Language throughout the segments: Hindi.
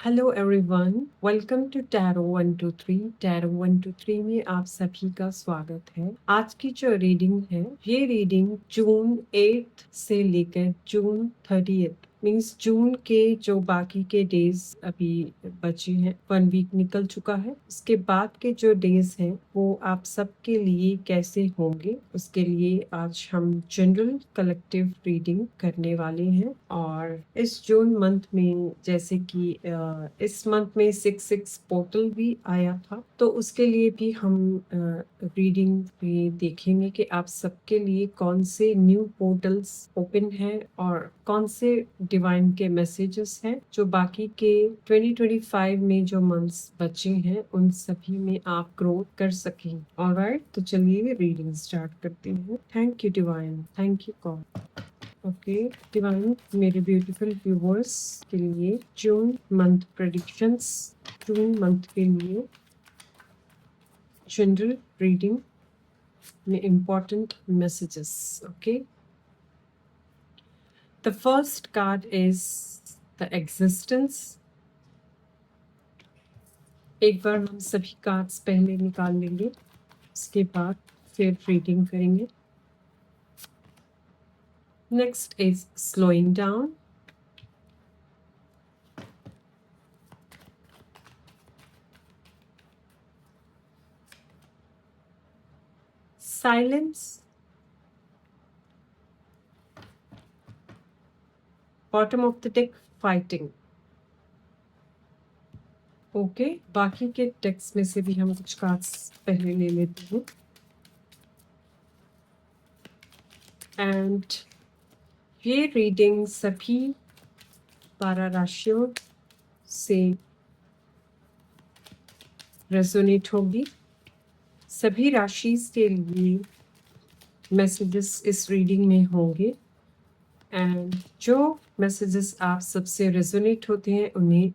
Hello everyone, welcome to tarot 123। Tarot 123 में आप सभी का स्वागत है। आज की जो रीडिंग है, ये रीडिंग जून 8 से लेकर जून 30 मीन्स जून के जो बाकी के डेज अभी बचे हैं, 1 वीक निकल चुका है। उसके बाद के जो डेज हैं वो आप सबके लिए कैसे होंगे, उसके लिए आज हम जनरल कलेक्टिव रीडिंग करने वाले हैं। और इस जून मंथ में जैसे कि इस मंथ में 6 पोर्टल भी आया था, तो उसके लिए भी हम रीडिंग में देखेंगे कि आप सबके लिए कौन से न्यू पोर्टल्स ओपन हैं और कौन से डिवाइन के मैसेजेस हैं जो बाकी के 2025 में जो मंथ्स बचे हैं उन सभी में आप ग्रोथ कर सकें। ऑलराइट, तो चलिए रीडिंग स्टार्ट करते हैं। Thank you divine, thank you God. Okay divine, मेरे ब्यूटीफुल व्यूवर्स के लिए June month predictions, June month के लिए जनरल रीडिंग में important messages. Okay, the first card is the existence. एक बार हम सभी कार्ड्स पहले निकाल लेंगे, उसके बाद फिर रीडिंग करेंगे। Next is slowing down, silence, bottom of the deck fighting. Okay, बाकी के टेक्स्ट में से भी हम कुछ कार्ड्स पहले ले लेते हैं। एंड ये रीडिंग सभी 12 राशियों से रेजोनेट होगी। सभी राशि के लिए मैसेजेस इस रीडिंग में होंगे एंड जो मैसेजेस आप सबसे रेजोनेट होते हैं उन्हें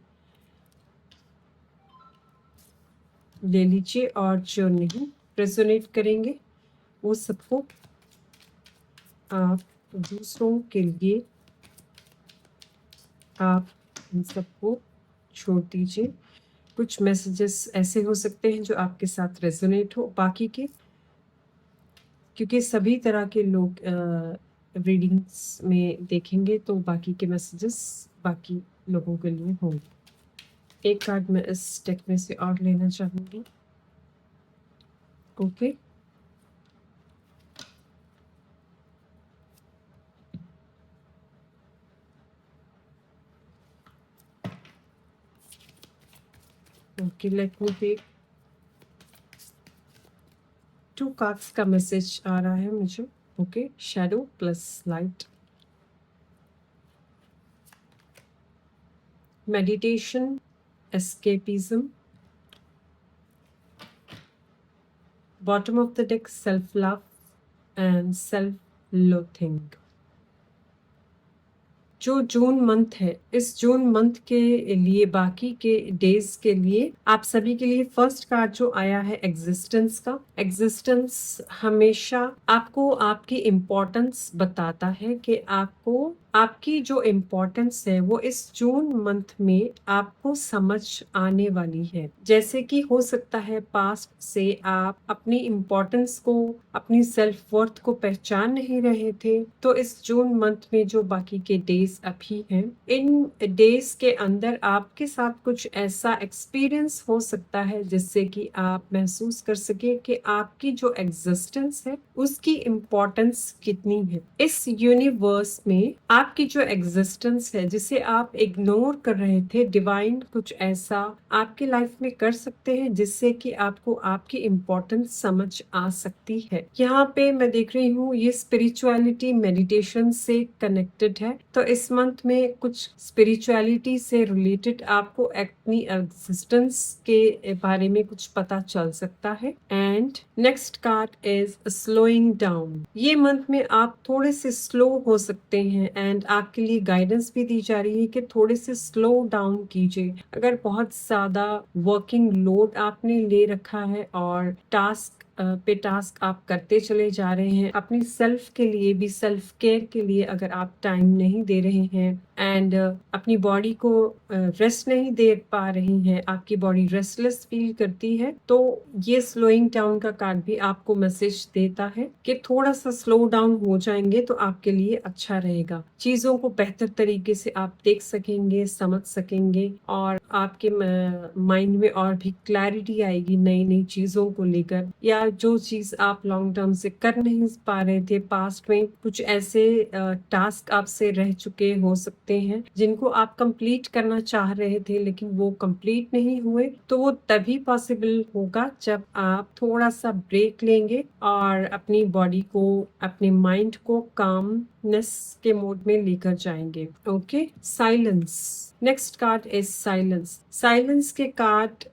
ले लीजिए और जो नहीं रेजोनेट करेंगे वो सबको आप दूसरों के लिए आप इन सबको छोड़ दीजिए। कुछ मैसेजेस ऐसे हो सकते हैं जो आपके साथ रेजोनेट हो, बाकी के क्योंकि सभी तरह के लोग रीडिंग्स में देखेंगे तो बाकी के मैसेजेस बाकी लोगों के लिए होंगे। एक कार्ड मैं इस डेक में से और लेना चाहूंगी। Okay, okay, let me take 2 cards का मैसेज आ रहा है मुझे। Okay, shadow plus light, meditation, escapism, bottom of the deck self-love and self-loathing। जो जून मंथ है, इस जून मंथ के लिए बाकी के डेज के लिए आप सभी के लिए फर्स्ट कार्ड जो आया है एग्जिस्टेंस का। एग्जिस्टेंस हमेशा आपको आपकी इम्पोर्टेंस बताता है कि आपको आपकी जो इम्पोर्टेंस है वो इस जून मंथ में आपको समझ आने वाली है। जैसे कि हो सकता है पास्ट से आप अपनी इम्पोर्टेंस को, अपनी सेल्फ वर्थ को पहचान नहीं रहे थे, तो इस जून मंथ में जो बाकी के डेज अभी हैं, इन डेज के अंदर आपके साथ कुछ ऐसा एक्सपीरियंस हो सकता है जिससे कि आप महसूस कर सके कि आपकी जो एग्जिस्टेंस है उसकी इम्पोर्टेंस कितनी है। इस यूनिवर्स में आपकी जो एग्जिस्टेंस है जिसे आप इग्नोर कर रहे थे, डिवाइन कुछ ऐसा आपकी लाइफ में कर सकते हैं जिससे कि आपको आपकी इम्पोर्टेंस समझ आ सकती है। यहाँ पे मैं देख रही हूँ ये स्पिरिचुअलिटी मेडिटेशन से कनेक्टेड है, तो इस मंथ में कुछ स्पिरिचुअलिटी से रिलेटेड आपको अपनी एग्जिस्टेंस के बारे में कुछ पता चल सकता है। And next card is slowing down. ये मंथ में आप थोड़े से स्लो हो सकते हैं एंड आपके लिए गाइडेंस भी दी जा रही है कि थोड़े से स्लो डाउन कीजिए। अगर बहुत ज्यादा वर्किंग लोड आपने ले रखा है और टास्क पे टास्क आप करते चले जा रहे हैं, अपनी सेल्फ के लिए भी, सेल्फ केयर के लिए अगर आप टाइम नहीं दे रहे हैं एंड अपनी बॉडी को रेस्ट नहीं दे पा रही हैं, आपकी बॉडी रेस्टलेस फील करती है, तो ये स्लोइंग डाउन का कार्ड भी आपको मैसेज देता है कि थोड़ा सा स्लो डाउन हो जाएंगे तो आपके लिए अच्छा रहेगा। चीजों को बेहतर तरीके से आप देख सकेंगे, समझ सकेंगे और आपके माइंड में और भी क्लैरिटी आएगी नई नई चीजों को लेकर, या जो चीज आप लॉन्ग टर्म से कर नहीं पा रहे थे, पास्ट में कुछ ऐसे टास्क आपसे रह चुके हो सकते हैं जिनको आप कंप्लीट करना चाह रहे थे लेकिन वो कंप्लीट नहीं हुए, तो वो तभी पॉसिबल होगा जब आप थोड़ा सा ब्रेक लेंगे और अपनी बॉडी को, अपने माइंड को कामनेस के मोड में लेकर जाएंगे। Okay, silence. Next card is silence. Silence के कार्ड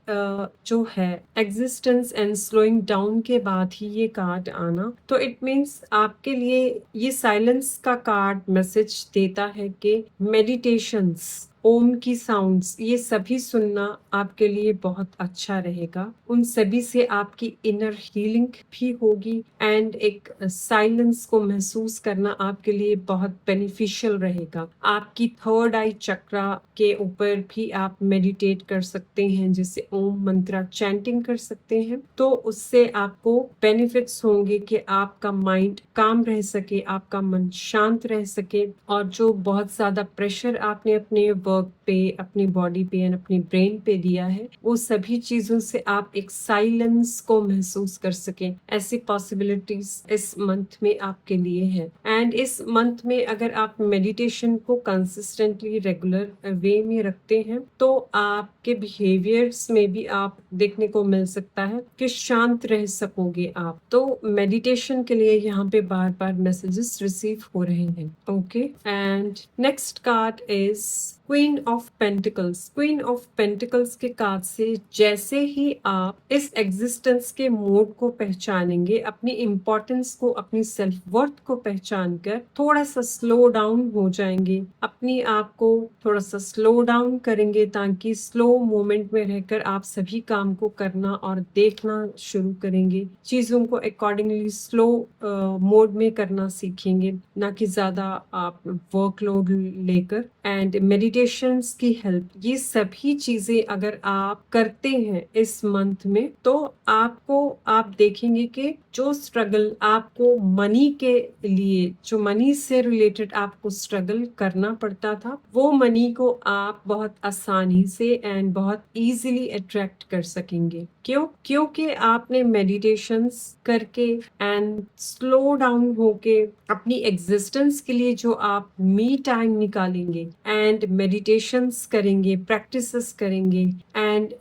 जो है एग्जिस्टेंस एंड स्लोइंग डाउन के बाद ही ये कार्ड आना, तो इट मीन्स आपके लिए ये साइलेंस का कार्ड मैसेज देता है कि मेडिटेशंस, ओम की साउंड्स, ये सभी सुनना आपके लिए बहुत अच्छा रहेगा। उन सभी से आपकी इनर हीलिंग भी होगी एंड एक साइलेंस को महसूस करना आपके लिए बहुत बेनिफिशियल रहेगा। आपकी थर्ड आई चक्रा के ऊपर भी आप मेडिटेट कर सकते हैं, जैसे ओम मंत्रा चैंटिंग कर सकते हैं, तो उससे आपको बेनिफिट्स होंगे कि आपका माइंड काम रह सके, आपका मन शांत रह सके, और जो बहुत ज्यादा प्रेशर आपने अपने वर्क पे, अपनी बॉडी पे एंड अपनी ब्रेन पे दिया है, वो सभी चीजों से आप एक साइलेंस को महसूस कर सकें। ऐसी पॉसिबिलिटीज इस मंथ में आपके लिए है। एंड इस मंथ में अगर आप मेडिटेशन को कंसिस्टेंटली रेगुलर वे में रखते हैं तो आपके बिहेवियर्स में भी आप देखने को मिल सकता है कि शांत रह सकोगे आप। तो मेडिटेशन के लिए यहाँ पे बार बार मैसेजेस रिसीव हो रहे हैं। Okay, and next card is queen of pentacles. Queen of pentacles के कार्ड से जैसे ही आप इस एग्जिस्टेंस के मोड को पहचानेंगे, अपनी इंपॉर्टेंस को, अपनी सेल्फ वर्थ को पहचान कर थोड़ा सा स्लो डाउन हो जाएंगे, अपनी आप को थोड़ा सा स्लो डाउन करेंगे ताकि स्लो मोमेंट में रहकर आप सभी काम को करना और देखना शुरू करेंगे। चीजों को अकॉर्डिंगली स्लो मोड में करना सीखेंगे, ना कि ज्यादा आप वर्कलोड लेकर। एंड मेडिटेशंस की हेल्प, ये सभी चीजें अगर आप करते हैं इस मंथ में, तो आपको, आप देखेंगे कि जो स्ट्रगल आपको मनी के लिए, जो मनी से रिलेटेड आपको स्ट्रगल करना पड़ता था, वो मनी को आप बहुत आसानी से एंड बहुत इजीली अट्रैक्ट कर सकेंगे। क्यों? क्योंकि आपने मेडिटेशंस करके एंड स्लो डाउन होके अपनी एग्जिस्टेंस के लिए जो आप मी टाइम निकालेंगे एंड मेडिटेशंस करेंगे, प्रैक्टिसेस करेंगे, एंड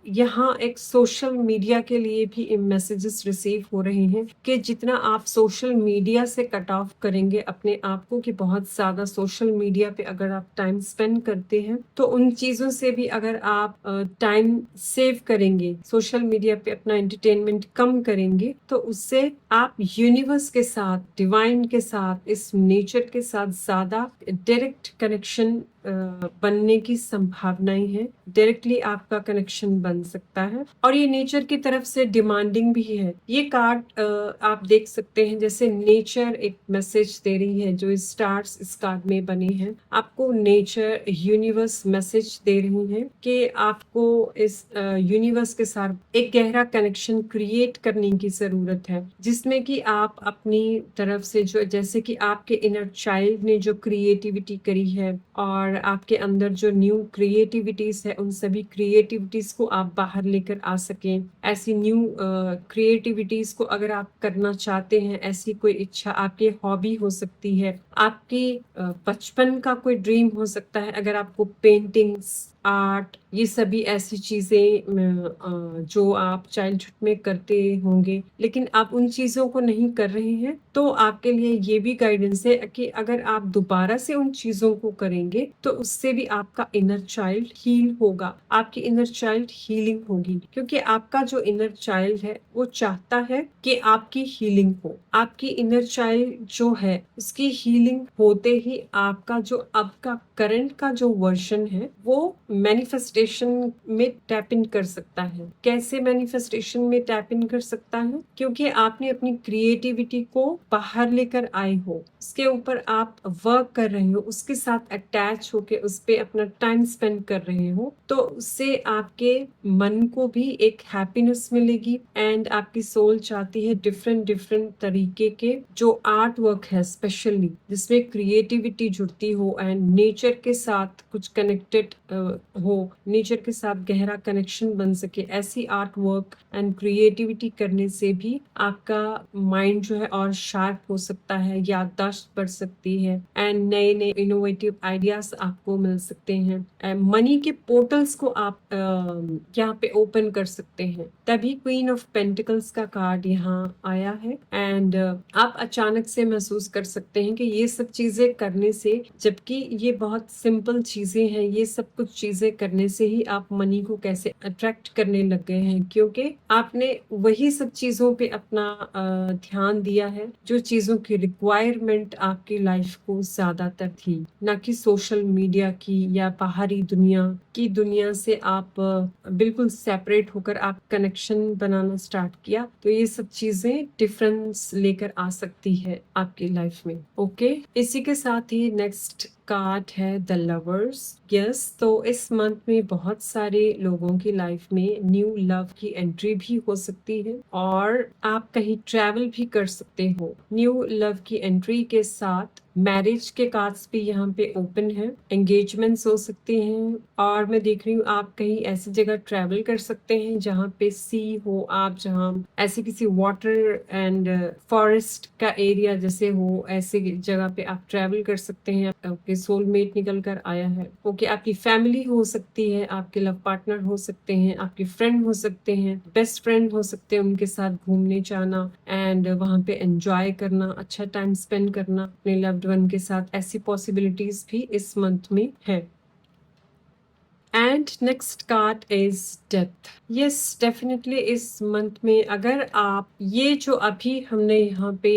यहाँ एक सोशल मीडिया के लिए भी मैसेजेस रिसीव हो रहे हैं कि जितना आप सोशल मीडिया से कट ऑफ करेंगे अपने आप को, कि बहुत ज्यादा सोशल मीडिया पे अगर आप टाइम स्पेंड करते हैं तो उन चीजों से भी अगर आप टाइम सेव करेंगे, सोशल मीडिया पे अपना एंटरटेनमेंट कम करेंगे, तो उससे आप यूनिवर्स के साथ, डिवाइन के साथ, इस नेचर के साथ ज्यादा डायरेक्ट कनेक्शन बनने की संभावनाएं हैं। डायरेक्टली आपका कनेक्शन बन सकता है और ये नेचर की तरफ से डिमांडिंग भी है। ये कार्ड आप देख सकते हैं, जैसे नेचर एक मैसेज दे रही है, जो स्टार्स इस कार्ड में बने हैं, आपको नेचर, यूनिवर्स मैसेज दे रही है कि आपको इस यूनिवर्स के साथ एक गहरा कनेक्शन क्रिएट करने की जरूरत है, जिसमें कि आप अपनी तरफ से, जो जैसे कि आपके इनर चाइल्ड ने जो क्रिएटिविटी करी है और आपके अंदर जो न्यू क्रिएटिविटीज है, उन सभी क्रिएटिविटीज को आप बाहर लेकर आ सकें। ऐसी न्यू क्रिएटिविटीज को अगर आप करना चाहते हैं, ऐसी कोई इच्छा, आपकी हॉबी हो सकती है, आपकी बचपन का कोई ड्रीम हो सकता है, अगर आपको पेंटिंग्स, आर्ट, ये सभी ऐसी चीजें जो आप चाइल्डहुड में करते होंगे लेकिन आप उन चीजों को नहीं कर रहे हैं, तो आपके लिए ये भी गाइडेंस है कि अगर आप दोबारा से उन चीजों को करेंगे तो उससे भी आपका इनर चाइल्ड हील होगा, आपकी इनर चाइल्ड हीलिंग होगी, क्योंकि आपका जो इनर चाइल्ड है वो चाहता है कि आपकी हीलिंग हो। आपकी इनर चाइल्ड जो है उसकी हीलिंग होते ही आपका जो अब का करंट का जो वर्जन है वो मैनिफेस्टेशन में टैप इन कर सकता है। कैसे मैनिफेस्टेशन में टैप इन कर सकता है? क्योंकि आपने अपनी क्रिएटिविटी को बाहर लेकर आए हो, उसके ऊपर आप वर्क कर रहे हो, उसके साथ अटैच होके उस पे अपना टाइम स्पेंड कर रहे हो, तो उससे आपके मन को भी एक हैप्पीनेस मिलेगी। एंड आपकी सोल चाहती है डिफरेंट डिफरेंट तरीके के जो आर्ट वर्क है, स्पेशली जिसमें क्रिएटिविटी जुड़ती हो एंड नेचर के साथ कुछ कनेक्टेड हो, नेचर के साथ गहरा कनेक्शन बन सके। ऐसी आर्ट वर्क एंड क्रिएटिविटी करने से भी आपका माइंड जो है और शार्प हो सकता है, याददाश्त बढ़ सकती है एंड नए नए इनोवेटिव आइडियाज आपको मिल सकते हैं। मनी के पोर्टल्स को आप यहाँ पे ओपन कर सकते हैं। तभी क्वीन ऑफ पेंटिकल्स का कार्ड यहाँ आया है एंड आप अचानक से महसूस कर सकते हैं कि ये सब चीजें करने से, जबकि ये बहुत सिंपल चीजें हैं, ये सब कुछ चीजें करने से ही आप मनी को कैसे अट्रैक्ट करने लग गए हैं, क्योंकि आपने वही सब चीजों पे अपना ध्यान दिया है जो चीजों की रिक्वायरमेंट आपकी लाइफ को ज्यादातर थी, ना कि सोशल मीडिया की या बाहरी दुनिया से आप बिल्कुल सेपरेट होकर आप कनेक्शन बनाना स्टार्ट किया। तो ये सब चीजें डिफरेंस लेकर आ सकती है आपकी लाइफ में। ओके, इसी के साथ ही नेक्स्ट कार्ड है द लवर्स। यस, तो इस मंथ में बहुत सारे लोगों की लाइफ में न्यू लव की एंट्री भी हो सकती है और आप कहीं ट्रैवल भी कर सकते हो। न्यू लव की एंट्री के साथ मैरिज के कार्ड्स भी यहाँ पे ओपन है, एंगेजमेंट्स हो सकते हैं और मैं देख रही हूँ आप कहीं ऐसी जगह ट्रैवल कर सकते हैं जहाँ पे सी हो, आप जहाँ ऐसे किसी वाटर एंड फॉरेस्ट का एरिया जैसे हो, ऐसे जगह पे आप ट्रैवल कर सकते हैं। आपके सोलमेट निकल कर आया है। ओके, आपकी फैमिली हो सकती है, आपके लव पार्टनर हो सकते हैं, आपके फ्रेंड हो सकते हैं, बेस्ट फ्रेंड हो सकते हैं, उनके साथ घूमने जाना एंड वहां पे एंजॉय करना, अच्छा टाइम स्पेंड करना अपने लव्ड वन के साथ, ऐसी पॉसिबिलिटीज भी इस मंथ में है। And next card is death. Yes, definitely इस मंथ में अगर आप ये जो अभी हमने यहाँ पे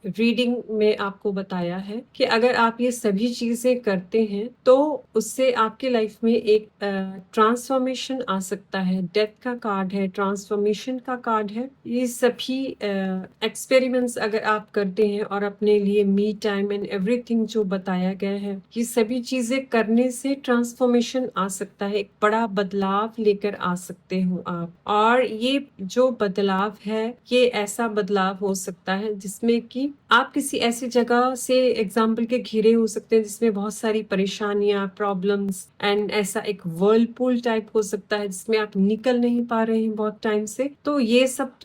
रीडिंग में आपको बताया है कि अगर आप ये सभी चीजें करते हैं तो उससे आपके लाइफ में एक ट्रांसफॉर्मेशन आ सकता है। डेथ का कार्ड है, ट्रांसफॉर्मेशन का कार्ड है। ये सभी एक्सपेरिमेंट्स अगर आप करते हैं और अपने लिए मी टाइम एंड एवरीथिंग जो बताया गया है, ये सभी चीजें करने से ट्रांसफॉर्मेशन आ सकता है, एक बड़ा बदलाव लेकर आ सकते हो आप। और ये जो बदलाव है, ये ऐसा बदलाव हो सकता है जिसमें कि आप किसी ऐसी जगह से एग्जाम्पल के घिरे हो सकते हैं जिसमें बहुत सारी परेशानियां, प्रॉब्लम्स एंड ऐसा एक वर्लपूल टाइप हो सकता है जिसमें आप निकल नहीं पा रहे हैं बहुत टाइम से। तो ये सब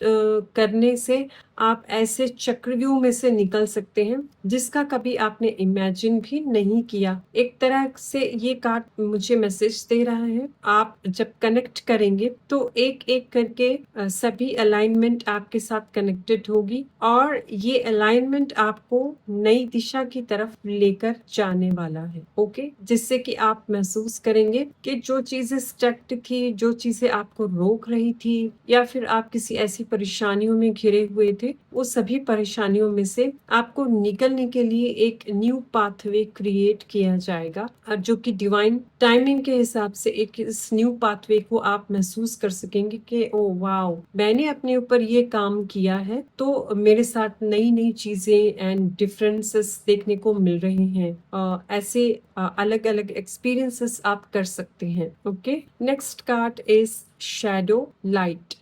करने से आप ऐसे चक्रव्यूह में से निकल सकते हैं जिसका कभी आपने इमेजिन भी नहीं किया। एक तरह से ये कार्ड मुझे मैसेज दे रहा है, आप जब कनेक्ट करेंगे तो एक एक करके सभी अलाइनमेंट आपके साथ कनेक्टेड होगी और ये अलाइनमेंट आपको नई दिशा की तरफ लेकर जाने वाला है। ओके, जिससे कि आप महसूस करेंगे कि जो चीजें स्टक थी, जो चीजें आपको रोक रही थी या फिर आप किसी ऐसी परेशानियों में घिरे हुए थे, वो सभी परेशानियों में से आपको निकलने के लिए एक न्यू पाथवे क्रिएट किया जाएगा और जो कि डिवाइन टाइमिंग के हिसाब से एक इस न्यू पाथवे को आप महसूस कर सकेंगे कि ओ वाओ, मैंने अपने ऊपर ये काम किया है तो मेरे साथ नई नई चीजें एंड डिफरेंसेस देखने को मिल रही हैं। ऐसे अलग अलग एक्सपीरियंसेस आप कर सकते हैं। Okay, next card is shadow light.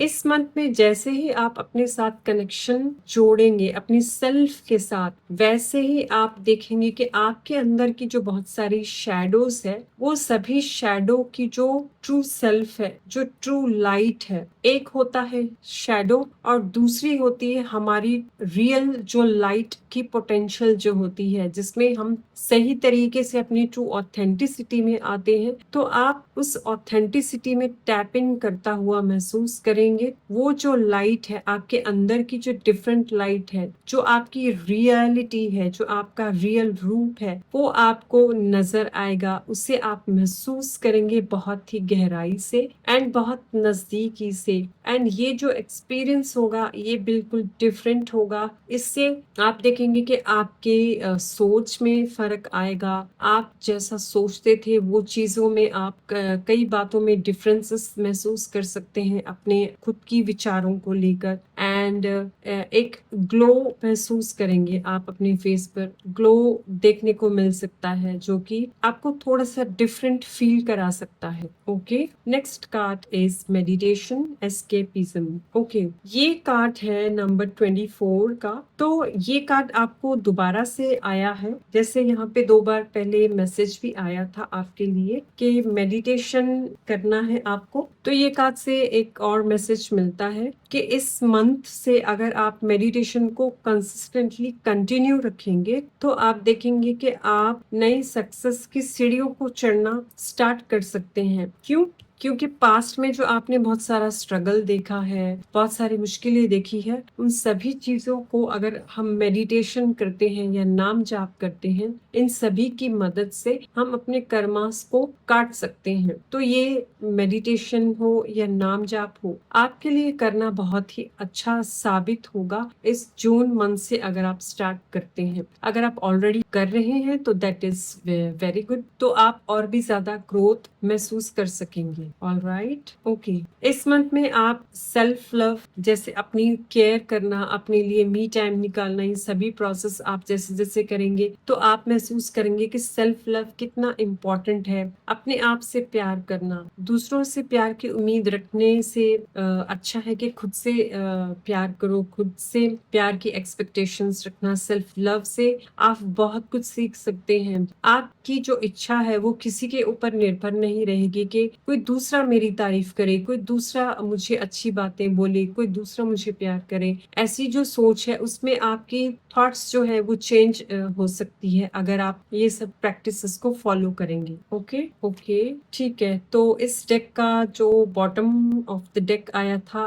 इस मंथ में जैसे ही आप अपने साथ कनेक्शन जोड़ेंगे अपनी सेल्फ के साथ, वैसे ही आप देखेंगे कि आपके अंदर की जो बहुत सारी शैडोज है, वो सभी शैडो की जो ट्रू सेल्फ है, जो ट्रू लाइट है, एक होता है शैडो और दूसरी होती है हमारी रियल जो लाइट की पोटेंशियल जो होती है, जिसमें हम सही तरीके से अपनी ट्रू ऑथेंटिसिटी में आते हैं। तो आप उस ऑथेंटिसिटी में टैप इन करता हुआ महसूस करेंगे। वो जो लाइट है आपके अंदर की, जो डिफरेंट लाइट है, जो आपकी रियलिटी है, जो आपका रियल रूप है, वो आपको नजर आएगा। उसे आप महसूस करेंगे बहुत ही गहराई से एंड बहुत नजदीकी से। एंड ये जो एक्सपीरियंस होगा ये बिल्कुल डिफरेंट होगा। इससे आप देखेंगे कि आपके सोच में फर्क आएगा। आप जैसा सोचते थे वो चीजों में आप कई बातों में डिफरेंसेस महसूस कर सकते हैं अपने खुद की विचारों को लेकर। एंड एक ग्लो महसूस करेंगे आप, अपने फेस पर ग्लो देखने को मिल सकता है जो कि आपको थोड़ा सा डिफरेंट फील करा सकता है। Okay, next card is meditation escapism. Okay, ये कार्ड है नंबर 24 का। तो ये कार्ड आपको दोबारा से आया है, जैसे यहाँ पे 2 बार पहले मैसेज भी आया था आपके लिए कि मेडिटेशन करना है आपको। तो ये कार्ड से एक और मैसेज मिलता है कि इस मंथ से अगर आप मेडिटेशन को कंसिस्टेंटली कंटिन्यू रखेंगे तो आप देखेंगे कि आप नई सक्सेस की सीढ़ियों को चढ़ना स्टार्ट कर सकते हैं। क्यों? क्योंकि पास्ट में जो आपने बहुत सारा स्ट्रगल देखा है, बहुत सारी मुश्किलें देखी है, उन सभी चीजों को अगर हम मेडिटेशन करते हैं या नाम जाप करते हैं, इन सभी की मदद से हम अपने कर्मास को काट सकते हैं। तो ये मेडिटेशन हो या नाम जाप हो, आपके लिए करना बहुत ही अच्छा साबित होगा इस जून मंथ से अगर आप स्टार्ट करते हैं। अगर आप ऑलरेडी कर रहे हैं तो दैट इज वेरी गुड, तो आप और भी ज्यादा ग्रोथ महसूस कर सकेंगे। Alright, okay. इस मंथ में आप सेल्फ लव, जैसे अपनी केयर करना, अपने लिए मी टाइम निकालना, ये सभी प्रोसेस आप जैसे जैसे करेंगे तो आप महसूस करेंगे कि सेल्फ लव कितना इम्पोर्टेंट है। अपने आप से प्यार करना, दूसरों से प्यार की उम्मीद रखने से अच्छा है कि खुद से प्यार करो, खुद से प्यार की एक्सपेक्टेशंस रखना। सेल्फ लव से आप बहुत कुछ सीख सकते हैं। आपकी जो इच्छा है वो किसी के ऊपर निर्भर नहीं रहेगी कि कोई दूसरा मेरी तारीफ करे, कोई दूसरा मुझे अच्छी बातें बोले, कोई दूसरा मुझे प्यार करे। ऐसी जो सोच है उसमें आपकी थॉट्स जो है वो चेंज हो सकती है अगर आप ये सब प्रैक्टिसेस को फॉलो करेंगे। ओके ओके, ठीक है। तो इस डेक का जो बॉटम ऑफ द डेक आया था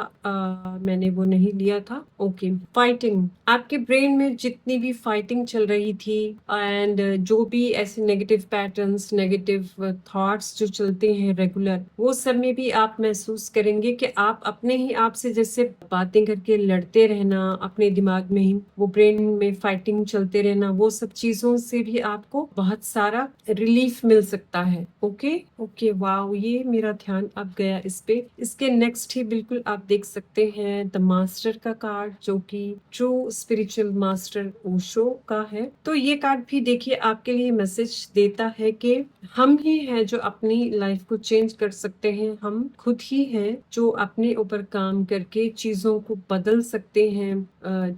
मैंने वो नहीं लिया था। Okay, fighting. आपके ब्रेन में जितनी भी फाइटिंग चल रही थी एंड जो भी ऐसे नेगेटिव पैटर्न्स, नेगेटिव थॉट्स जो चलते हैं रेगुलर, वो सब में भी आप महसूस करेंगे कि आप अपने ही आप से जैसे बातें करके लड़ते रहना, अपने दिमाग में ही वो ब्रेन में फाइटिंग चलते रहना, वो सब चीजों से भी आपको बहुत सारा रिलीफ मिल सकता है। ओके ओके, वाओ, ये मेरा ध्यान अब गया इस पे। इसके नेक्स्ट ही बिल्कुल आप देख सकते हैं द मास्टर का कार्ड, जो कि ट्रू स्पिरिचुअल मास्टर ओशो का है। तो ये कार्ड भी देखिए आपके लिए मैसेज देता है कि हम ही हैं जो अपनी लाइफ को चेंज कर सकते हैं। हम खुद ही हैं जो अपने ऊपर काम करके चीजों को बदल सकते हैं।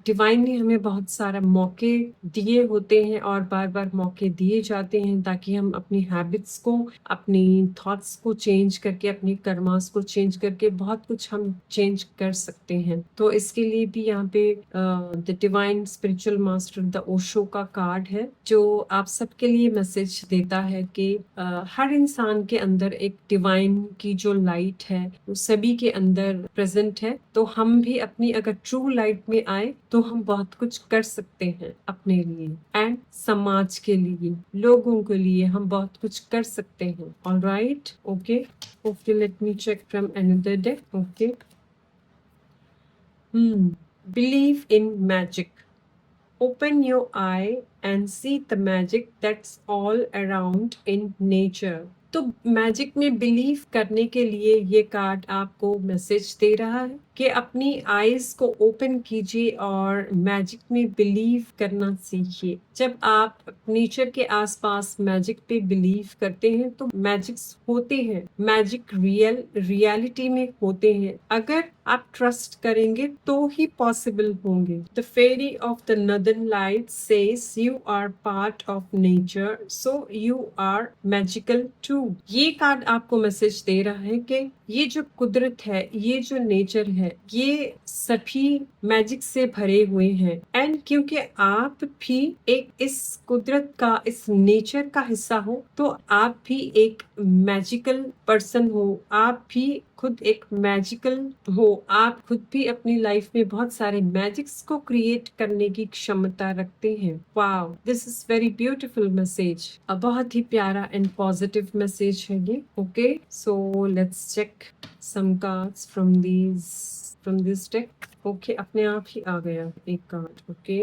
डिवाइन ने हमें बहुत सारा मौके दिए होते हैं और बार बार मौके दिए जाते हैं ताकि हम अपनी हैबिट्स को, अपनी थॉट्स को चेंज करके, अपनी कर्मास को चेंज करके बहुत कुछ हम चेंज कर सकते हैं। तो इसके लिए भी यहाँ पे the divine spiritual master the Osho का कार्ड है जो आप सबके लिए मैसेज देता है कि हर इंसान के अंदर एक डिवाइन की जो लाइट है वो सभी के अंदर प्रेजेंट है। तो हम भी अपनी अगर ट्रू लाइट में आए तो हम बहुत कुछ कर सकते हैं अपने लिए एंड समाज के लिए, लोगों के लिए हम बहुत कुछ कर सकते हैं। Alright, okay okay, let me check from another deck. Okay, believe in magic. Open your eye and see the magic that's all around in nature. तो मैजिक में बिलीव करने के लिए ये कार्ड आपको मैसेज दे रहा है कि अपनी आईज को ओपन कीजिए और मैजिक में बिलीव करना सीखिए। जब आप नेचर के आसपास मैजिक पे बिलीव करते हैं तो मैजिक्स होते हैं, मैजिक रियलिटी में होते हैं। अगर आप ट्रस्ट करेंगे तो ही पॉसिबल होंगे। The fairy of the northern light says you are part of nature, so you are magical too. ये कार्ड आपको मैसेज दे रहा है कि ये जो कुदरत है, ये जो नेचर है, ये सभी मैजिक से भरे हुए हैं। एंड क्योंकि आप भी एक इस कुदरत का, इस नेचर का हिस्सा हो, तो आप भी एक मैजिकल पर्सन हो। आप भी खुद एक मैजिकल हो, आप खुद भी अपनी लाइफ में बहुत सारे मैजिक्स को क्रिएट करने की क्षमता रखते हैं। Wow, this is very beautiful message, बहुत ही प्यारा एंड पॉजिटिव मैसेज है ये। Okay, so let's check some cards from this deck. Okay, अपने आप ही आ गया एक card. Okay,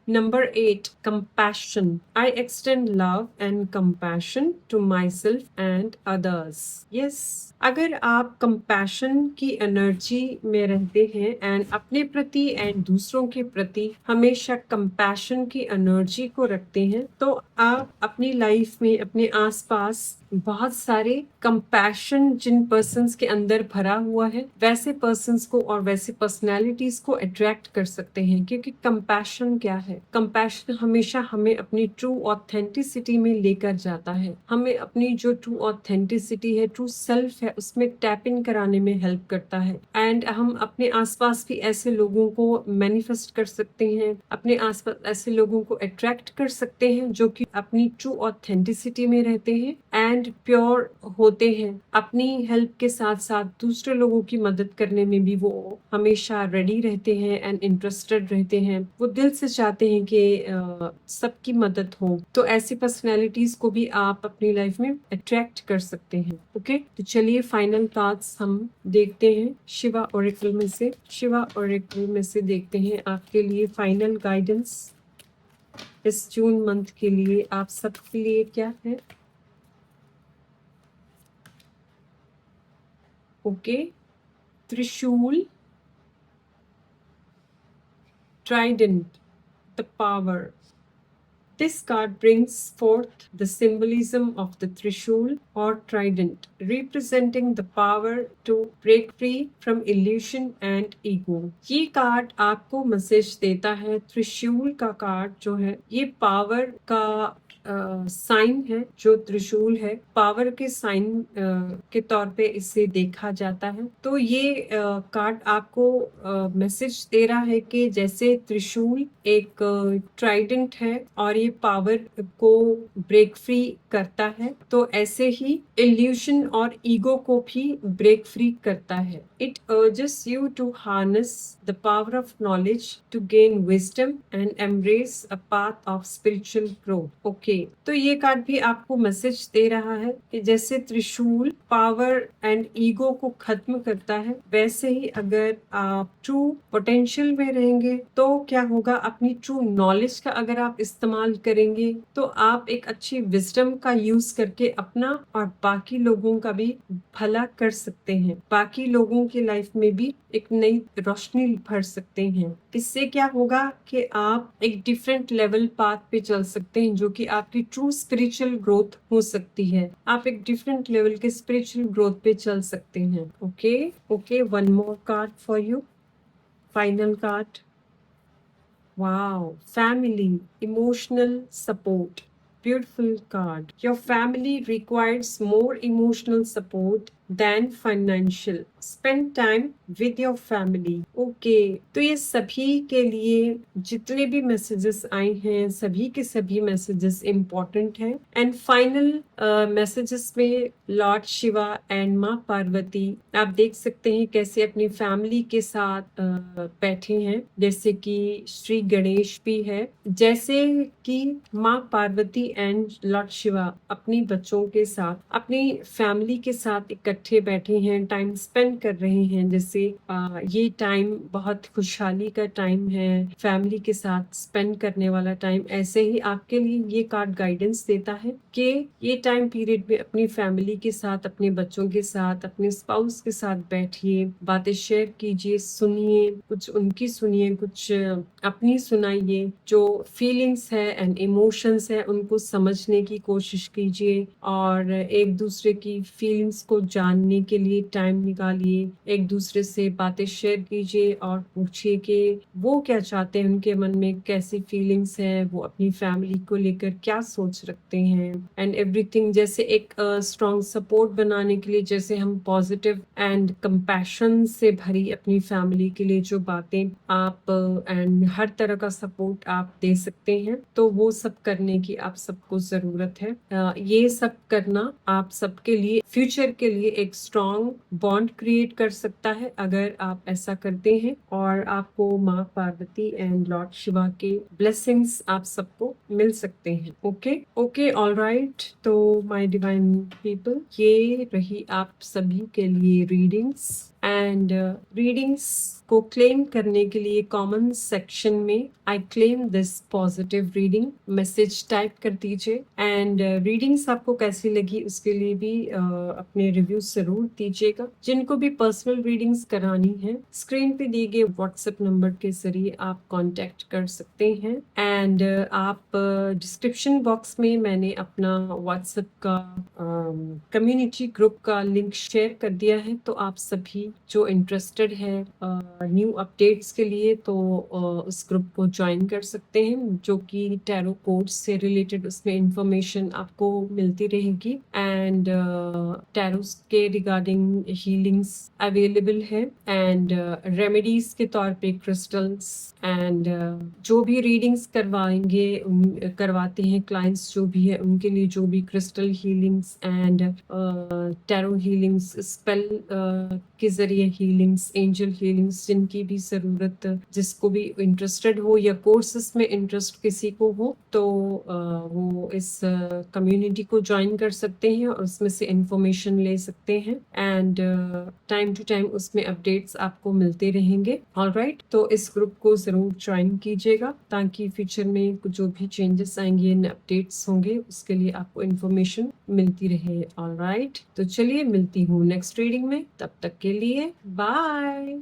Number 8, compassion. I extend love and compassion to myself and others. Yes, अगर आप compassion की एनर्जी में रहते हैं एंड अपने प्रति एंड दूसरों के प्रति हमेशा compassion की एनर्जी को रखते हैं, तो आप अपनी लाइफ में अपने आसपास बहुत सारे कंपैशन जिन पर्सन्स के अंदर भरा हुआ है, वैसे पर्सन्स को और वैसे पर्सनालिटीज को अट्रैक्ट कर सकते हैं। क्योंकि कंपैशन क्या है? कंपैशन हमेशा हमें अपनी ट्रू ऑथेंटिसिटी में लेकर जाता है, हमें अपनी जो ट्रू ऑथेंटिसिटी है, ट्रू सेल्फ है, उसमें टैप इन कराने में हेल्प करता है। एंड हम अपने आसपास भी ऐसे लोगों को मैनिफेस्ट कर सकते हैं, अपने आसपास ऐसे लोगों को अट्रैक्ट कर सकते हैं जो कि अपनी ट्रू ऑथेंटिसिटी में रहते हैं एंड प्योर होते हैं। अपनी हेल्प के साथ साथ दूसरे लोगों की मदद करने में भी वो हमेशा रेडी रहते हैं एंड इंटरेस्टेड रहते हैं। वो दिल से चाहते हैं कि सबकी मदद हो। तो ऐसी पर्सनैलिटीज को भी आप अपनी लाइफ में अट्रैक्ट कर सकते हैं। ओके, तो चलिए फाइनल कार्ड्स हम देखते हैं शिवा ओरेकल में से। शिवा ओरेकल में से देखते हैं आपके लिए फाइनल गाइडेंस इस जून मंथ के लिए आप सबके लिए क्या है। ओके, त्रिशूल, trident, the power. This card brings forth the symbolism of the Trishul or trident, representing the power to break free from illusion and ego. ये कार्ड आपको मैसेज देता है। त्रिशूल का कार्ड जो है ये पावर का साइन है। जो त्रिशूल है पावर के साइन के तौर पे इसे देखा जाता है। तो ये कार्ड आपको मैसेज दे रहा है कि जैसे त्रिशूल एक ट्राइडेंट है और ये पावर को ब्रेक फ्री करता है, तो ऐसे ही इल्यूशन और ईगो को भी ब्रेक फ्री करता है। It urges you to harness the power of knowledge to gain wisdom and embrace a path of spiritual growth. Okay, तो ये कार्ड भी आपको मैसेज दे रहा है कि जैसे त्रिशूल पावर एंड ईगो को खत्म करता है, वैसे ही अगर आप ट्रू पोटेंशियल में रहेंगे तो क्या होगा, अपनी ट्रू नॉलेज का अगर आप इस्तेमाल करेंगे तो आप एक अच्छी विजडम का यूज करके अपना और बाकी लोगों का भी भला कर सकते हैं। बाकी लोगों की लाइफ में भी एक नई रोशनी भर सकते हैं। इससे क्या होगा कि आप एक डिफरेंट लेवल पाथ पे चल सकते हैं, जो कि आपकी ट्रू स्पिरिचुअल ग्रोथ हो सकती है। आप एक डिफरेंट लेवल के स्पिरिचुअल ग्रोथ पे चल सकते हैं। Okay okay, one more card for you, final card. Wow, family, emotional support. Beautiful card. Your family requires more emotional support than financial. Spend time with your family. Okay, तो ये सभी के लिए जितने भी मैसेजेस आए हैं, सभी के सभी मैसेजेस इम्पोर्टेंट हैं। एंड फाइनल मैसेजेस में लॉर्ड शिवा एंड माँ पार्वती आप देख सकते हैं कैसे अपनी फैमिली के साथ बैठे हैं। जैसे कि श्री गणेश भी है, जैसे कि माँ पार्वती एंड लॉर्ड शिवा अपनी बच्चों के साथ, अपनी फैमिली के साथ इकट्ठे बैठे हैं, टाइम स्पेंड कर रहे हैं। जैसे ये टाइम बहुत खुशहाली का टाइम है, फैमिली के साथ स्पेंड करने वाला टाइम। ऐसे ही आपके लिए ये कार्ड गाइडेंस देता है कि ये टाइम पीरियड में अपनी फैमिली के साथ, अपने बच्चों के साथ, अपने स्पाउस के साथ बैठिए, बातें शेयर कीजिए, सुनिए, कुछ उनकी सुनिए, कुछ अपनी सुनाइए। जो फीलिंग्स है एंड इमोशंस है उनको समझने की कोशिश कीजिए और एक दूसरे की फीलिंग्स को जानने के लिए टाइम निकालिए। एक दूसरे से बातें शेयर कीजिए और पूछिए कि वो क्या चाहते हैं, उनके मन में कैसी फीलिंग्स है, वो अपनी फैमिली को लेकर क्या सोच रखते हैं एंड एवरीथिंग। जैसे एक स्ट्रॉन्ग सपोर्ट बनाने के लिए, जैसे हम पॉजिटिव एंड कंपैशन से भरी अपनी फैमिली के लिए जो बातें आप एंड हर तरह का सपोर्ट आप दे सकते हैं, तो वो सब करने की आप सबको जरूरत है। ये सब करना आप सबके लिए फ्यूचर के लिए एक स्ट्रॉन्ग बॉन्ड क्रिएट कर सकता है अगर आप ऐसा करते हैं, और आपको माँ पार्वती एंड लॉर्ड शिवा के ब्लेसिंग्स आप सबको मिल सकते हैं। Okay okay, alright. तो माय डिवाइन पीपल, ये रही आप सभी के लिए रीडिंग्स। एंड रीडिंग्स को क्लेम करने के लिए कमेंट सेक्शन में I claim this positive reading message type कर दीजिए। एंड रीडिंग्स आपको कैसी लगी उसके लिए भी अपने रिव्यू जरूर दीजिएगा। जिनको भी पर्सनल रीडिंग्स करानी है, स्क्रीन पे दिए गए व्हाट्सएप नंबर के जरिए आप कांटेक्ट कर सकते हैं। एंड आप डिस्क्रिप्शन बॉक्स में मैंने अपना व्हाट्सएप का कम्युनिटी ग्रुप का लिंक शेयर कर दिया है, तो आप सभी जो इंटरेस्टेड है न्यू अपडेट्स के लिए तो उस ग्रुप को ज्वाइन कर सकते हैं, जो कि टैरो कोड्स से रिलेटेड उसमें इंफॉर्मेशन आपको मिलती रहेगी। एंड टैरोस के रिगार्डिंग हीलिंग्स अवेलेबल है, एंड रेमेडीज के तौर पे क्रिस्टल्स, एंड जो भी रीडिंग्स करवाते हैं क्लाइंट्स जो भी है उनके लिए जो भी crystal healings and tarot healings, spell के जरिए हीलिंग्स, एंजल हीलिंग्स, जिनकी भी जरूरत, जिसको भी इंटरेस्टेड हो या कोर्सेस में इंटरेस्ट किसी को हो, तो वो इस कम्युनिटी को ज्वाइन कर सकते हैं और उसमें से इंफॉर्मेशन ले सकते हैं। एंड टाइम टू टाइम उसमें अपडेट्स आपको मिलते रहेंगे। ऑलराइट, तो इस ग्रुप को जरूर ज्वाइन कीजिएगा ताकि फ्यूचर में जो भी चेंजेस आएंगे, अपडेट्स होंगे, उसके लिए आपको इन्फॉर्मेशन मिलती रहे। ऑलराइट, तो चलिए मिलती हूँ नेक्स्ट रीडिंग में, तब तक के लिए बाय।